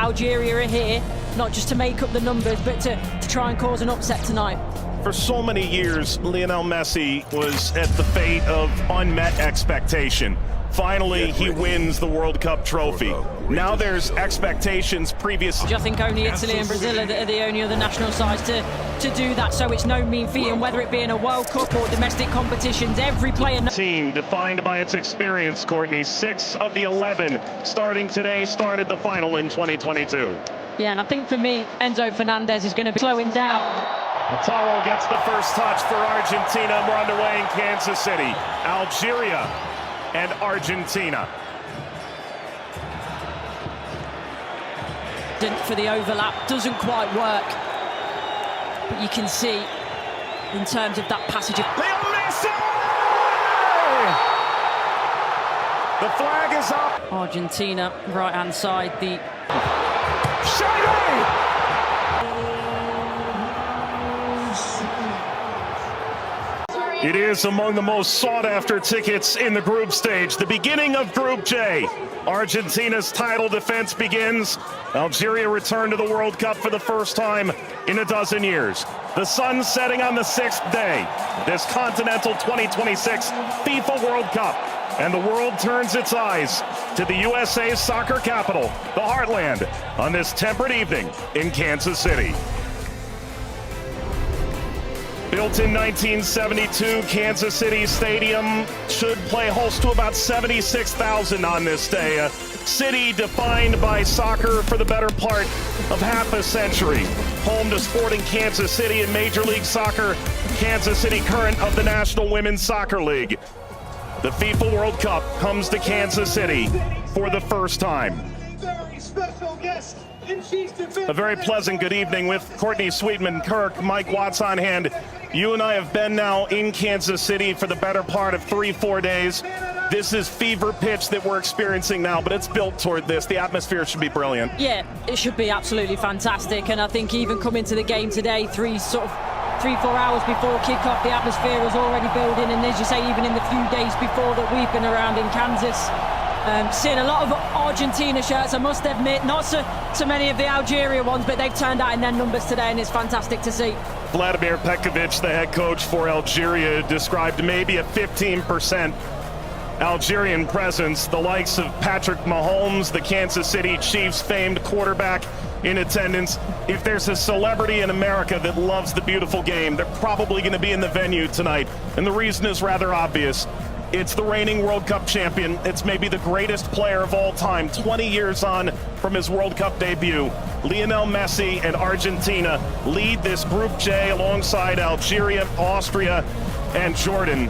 Algeria are here, not just to make up the numbers, but to try and cause an upset tonight. For so many years, Lionel Messi was at the fate of unmet expectation. Finally, he wins the World Cup trophy. Now there's expectations previously. I think only Italy and Brazil are the only other national sides to do that, so it's no mean feat. And whether it be in a World Cup or domestic competitions, every player... Team defined by its experience, Courtney. 6 of the 11 starting today started the final in 2022. Yeah, and I think for me, Enzo Fernandez is going to be slowing down. Lautaro gets the first touch for Argentina. We're underway in Kansas City. Algeria and Argentina. For the overlap, doesn't quite work. But you can see, in terms of that passage of... Lionel Messi! The flag is up. Argentina, right-hand side, the... It is among the most sought-after tickets in the group stage. The beginning of Group J. Argentina's title defense begins. Algeria returned to the World Cup for the first time in a dozen years. The sun setting on the 6th day. This Continental 2026 FIFA World Cup. And the world turns its eyes to the USA's soccer capital, the Heartland, on this temperate evening in Kansas City. Built in 1972, Kansas City Stadium should play host to about 76,000 on this day. A city defined by soccer for the better part of half a century. Home to Sporting Kansas City in Major League Soccer, Kansas City current of the National Women's Soccer League. The FIFA World Cup comes to Kansas City for the first time. Very special guest. A very pleasant good evening with Courtney Sweetman-Kirk, Mike Watts on hand. You and I have been now in Kansas City for the better part of 3-4 days. This is fever pitch that we're experiencing now, but it's built toward this. The atmosphere should be brilliant. Yeah, it should be absolutely fantastic. And I think even coming to the game today, 3-4 hours before kickoff, the atmosphere was already building. And as you say, even in the few days before that we've been around in Kansas, seeing a lot of Argentina shirts, I must admit, not so many of the Algeria ones, but they've turned out in their numbers today, and it's fantastic to see. Vladimir Petkovic, the head coach for Algeria, described maybe a 15% Algerian presence. The likes of Patrick Mahomes, the Kansas City Chiefs famed quarterback, in attendance. If there's a celebrity in America that loves the beautiful game, they're probably going to be in the venue tonight. And the reason is rather obvious. It's the reigning World Cup champion. It's maybe the greatest player of all time, 20 years on from his World Cup debut. Lionel Messi and Argentina lead this Group J alongside Algeria, Austria, and Jordan.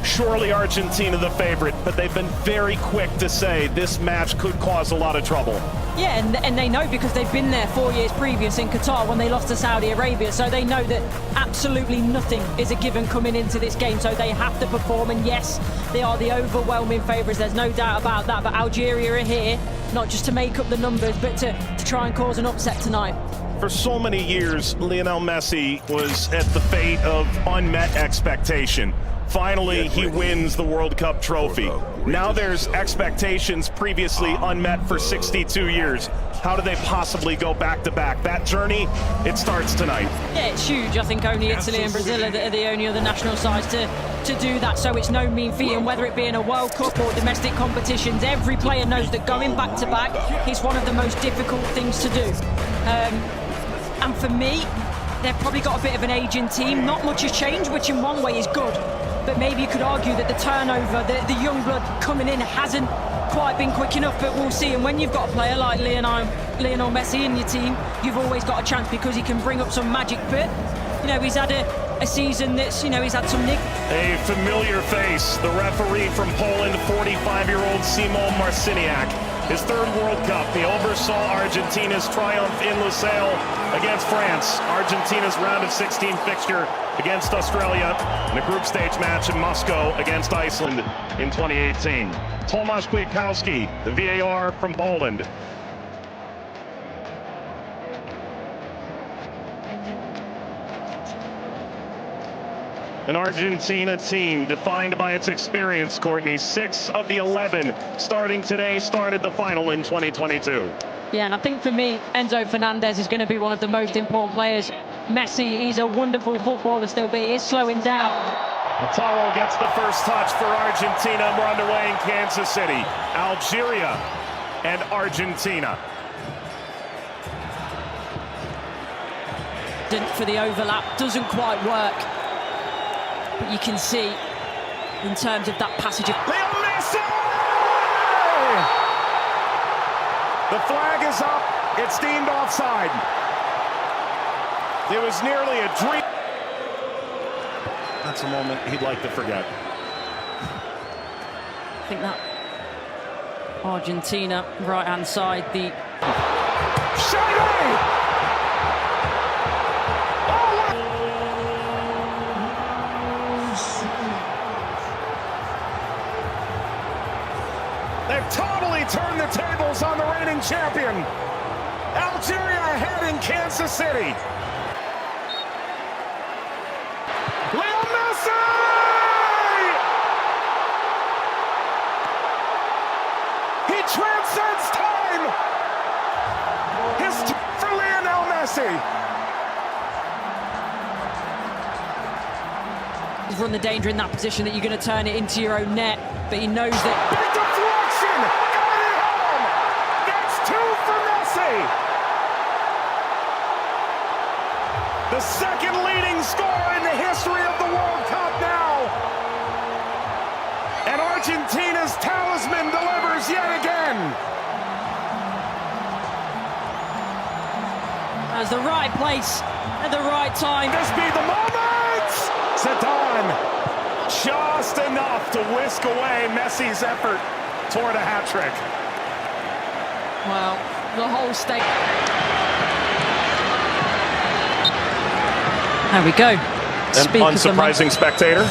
Surely Argentina the favorite, but they've been very quick to say this match could cause a lot of trouble. Yeah, and they know because they've been there 4 years previous in Qatar when they lost to Saudi Arabia, so they know that absolutely nothing is a given coming into this game, so they have to perform. And yes, they are the overwhelming favourites, there's no doubt about that, but Algeria are here, not just to make up the numbers, but to try and cause an upset tonight. For so many years, Lionel Messi was at the fate of unmet expectation. Finally, he wins the World Cup trophy. Now there's expectations previously unmet for 62 years. How do they possibly go back-to-back? That journey, it starts tonight. Yeah, it's huge. I think only Italy and Brazil are the only other national sides to do that, so it's no mean feat. And whether it be in a World Cup or domestic competitions, every player knows that going back-to-back is one of the most difficult things to do. And for me, they've probably got a bit of an aging team. Not much has changed, which in one way is good. But maybe you could argue that the turnover, the young blood coming in hasn't quite been quick enough, but we'll see. And when you've got a player like Lionel Messi in your team, you've always got a chance because he can bring up some magic. But, you know, he's had a season that's, you know, he's had some nick. A familiar face, the referee from Poland, 45-year-old Szymon Marciniak. His third World Cup, he oversaw Argentina's triumph in Lusail against France. Argentina's round of 16 fixture against Australia, and a group stage match in Moscow against Iceland in 2018. Tomasz Kwiatkowski, the VAR from Poland. An Argentina team defined by its experience, Courtney. 6 of the 11 starting today started the final in 2022. Yeah, and I think for me, Enzo Fernandez is going to be one of the most important players. Messi, he's a wonderful footballer still, but he is slowing down. Lautaro gets the first touch for Argentina, and we're underway in Kansas City. Algeria and Argentina. For the overlap, doesn't quite work. But you can see, in terms of that passage of... Lionel Messi! The flag is up. It's deemed offside. It was nearly a dream. That's a moment he'd like to forget. I think that Argentina, right-hand side, the... They've totally turned the tables on the reigning champion. Algeria ahead in Kansas City. Lionel Messi! He transcends time. For Lionel Messi. He's run the danger in that position that you're going to turn it into your own net, but he knows that... Big deflection! Got it home! That's 2 for Messi! The second leading scorer in the history of the World Cup now! And Argentina's talisman delivers yet again! As the right place at the right time. This be the moment! Zidane, just enough to whisk away Messi's effort toward a hat-trick. Well, the whole state. There we go. An unsurprising spectator.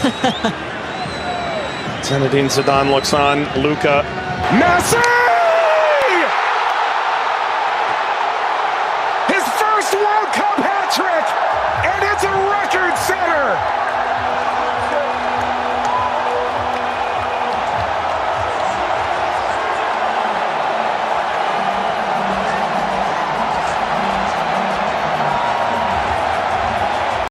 Zinedine Zidane looks on. Luka. Messi!